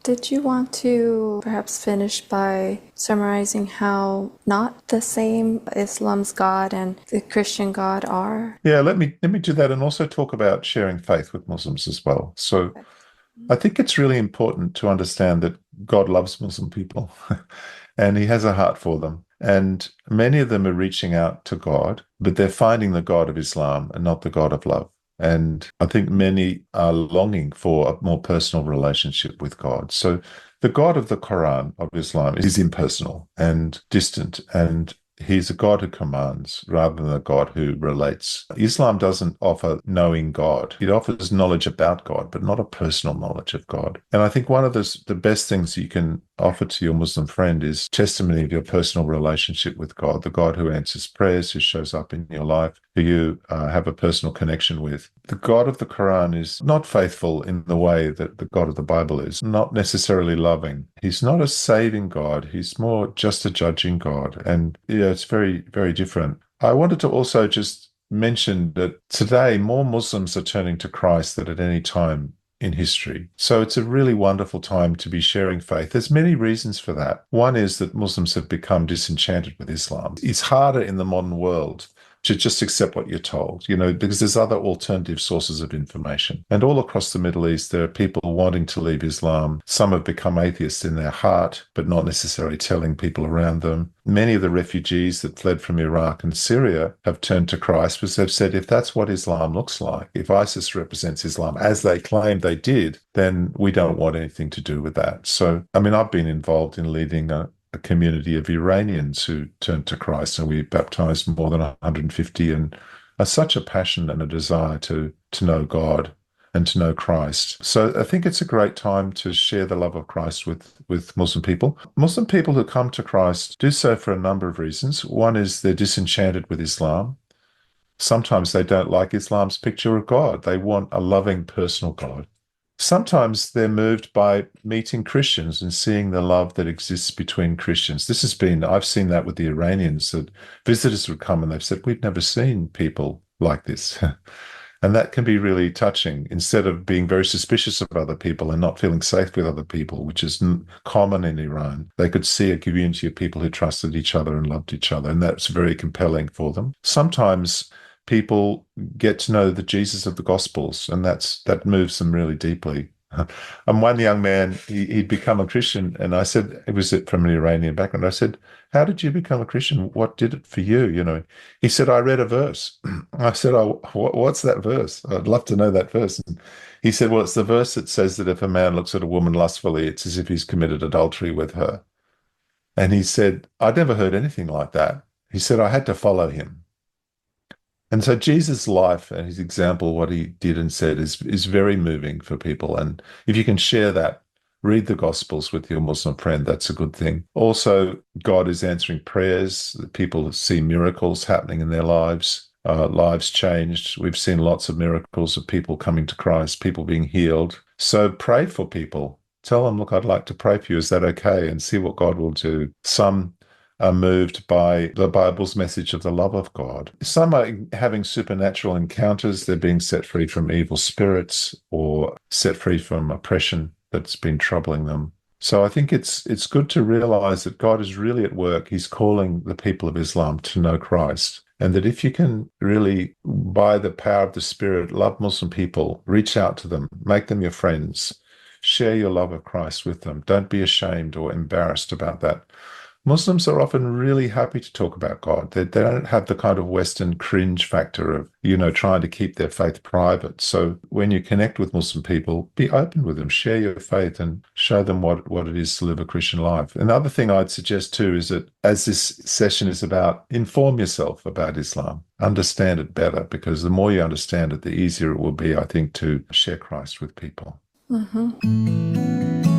Did you want to perhaps finish by summarizing how not the same Islam's God and the Christian God are? Yeah, let me do that and also talk about sharing faith with Muslims as well. So I think it's really important to understand that God loves Muslim people and he has a heart for them. And many of them are reaching out to God, but they're finding the God of Islam and not the God of love. And I think many are longing for a more personal relationship with God. So the God of the Quran of Islam is impersonal and distant, and he's a God who commands rather than a God who relates. Islam doesn't offer knowing God. It offers knowledge about God, but not a personal knowledge of God. And I think one of the best things you can offer to your Muslim friend is testimony of your personal relationship with God, the God who answers prayers, who shows up in your life, who you have a personal connection with. The God of the Quran is not faithful in the way that the God of the Bible is, not necessarily loving. He's not a saving God. He's more just a judging God. And yeah, it's very, very different. I wanted to also just mention that today more Muslims are turning to Christ than at any time in history. So it's a really wonderful time to be sharing faith. There's many reasons for that. One is that Muslims have become disenchanted with Islam. It's harder in the modern world to just accept what you're told, because there's other alternative sources of information. And all across the Middle East, there are people wanting to leave Islam. Some have become atheists in their heart, but not necessarily telling people around them. Many of the refugees that fled from Iraq and Syria have turned to Christ because they've said, if that's what Islam looks like, if ISIS represents Islam as they claim they did, then we don't want anything to do with that. So, I mean, I've been involved in leading a community of Iranians who turned to Christ, and we baptized more than 150, and such a passion and a desire to know God and to know Christ. So I think it's a great time to share the love of Christ with Muslim people. Muslim people who come to Christ do so for a number of reasons. One is they're disenchanted with Islam. Sometimes they don't like Islam's picture of God. They want a loving, personal God. Sometimes they're moved by meeting Christians and seeing the love that exists between Christians. I've seen that with the Iranians, that visitors would come and they've said, we've never seen people like this. And that can be really touching instead of being very suspicious of other people and not feeling safe with other people, which is common in Iran. They could see a community of people who trusted each other and loved each other, and that's very compelling for them. Sometimes people get to know the Jesus of the Gospels, and that moves them really deeply. And one young man, he'd become a Christian, and I said, it was from an Iranian background. I said, how did you become a Christian? What did it for you? He said, I read a verse. I said, oh, what's that verse? I'd love to know that verse. And he said, well, it's the verse that says that if a man looks at a woman lustfully, it's as if he's committed adultery with her. And he said, I'd never heard anything like that. He said, I had to follow him. And so Jesus' life and his example, what he did and said, is very moving for people. And if you can share that, read the Gospels with your Muslim friend, that's a good thing. Also, God is answering prayers. People see miracles happening in their lives, lives changed. We've seen lots of miracles of people coming to Christ, people being healed. So pray for people. Tell them, look, I'd like to pray for you. Is that okay? And see what God will do. Some are moved by the Bible's message of the love of God. Some are having supernatural encounters. They're being set free from evil spirits or set free from oppression that's been troubling them. So I think it's good to realize that God is really at work. He's calling the people of Islam to know Christ. And that if you can really, by the power of the Spirit, love Muslim people, reach out to them, make them your friends, share your love of Christ with them. Don't be ashamed or embarrassed about that. Muslims are often really happy to talk about God. They don't have the kind of Western cringe factor of, trying to keep their faith private. So when you connect with Muslim people, be open with them, share your faith and show them what it is to live a Christian life. Another thing I'd suggest too is that as this session is about, inform yourself about Islam, understand it better, because the more you understand it, the easier it will be, I think, to share Christ with people. Mm-hmm.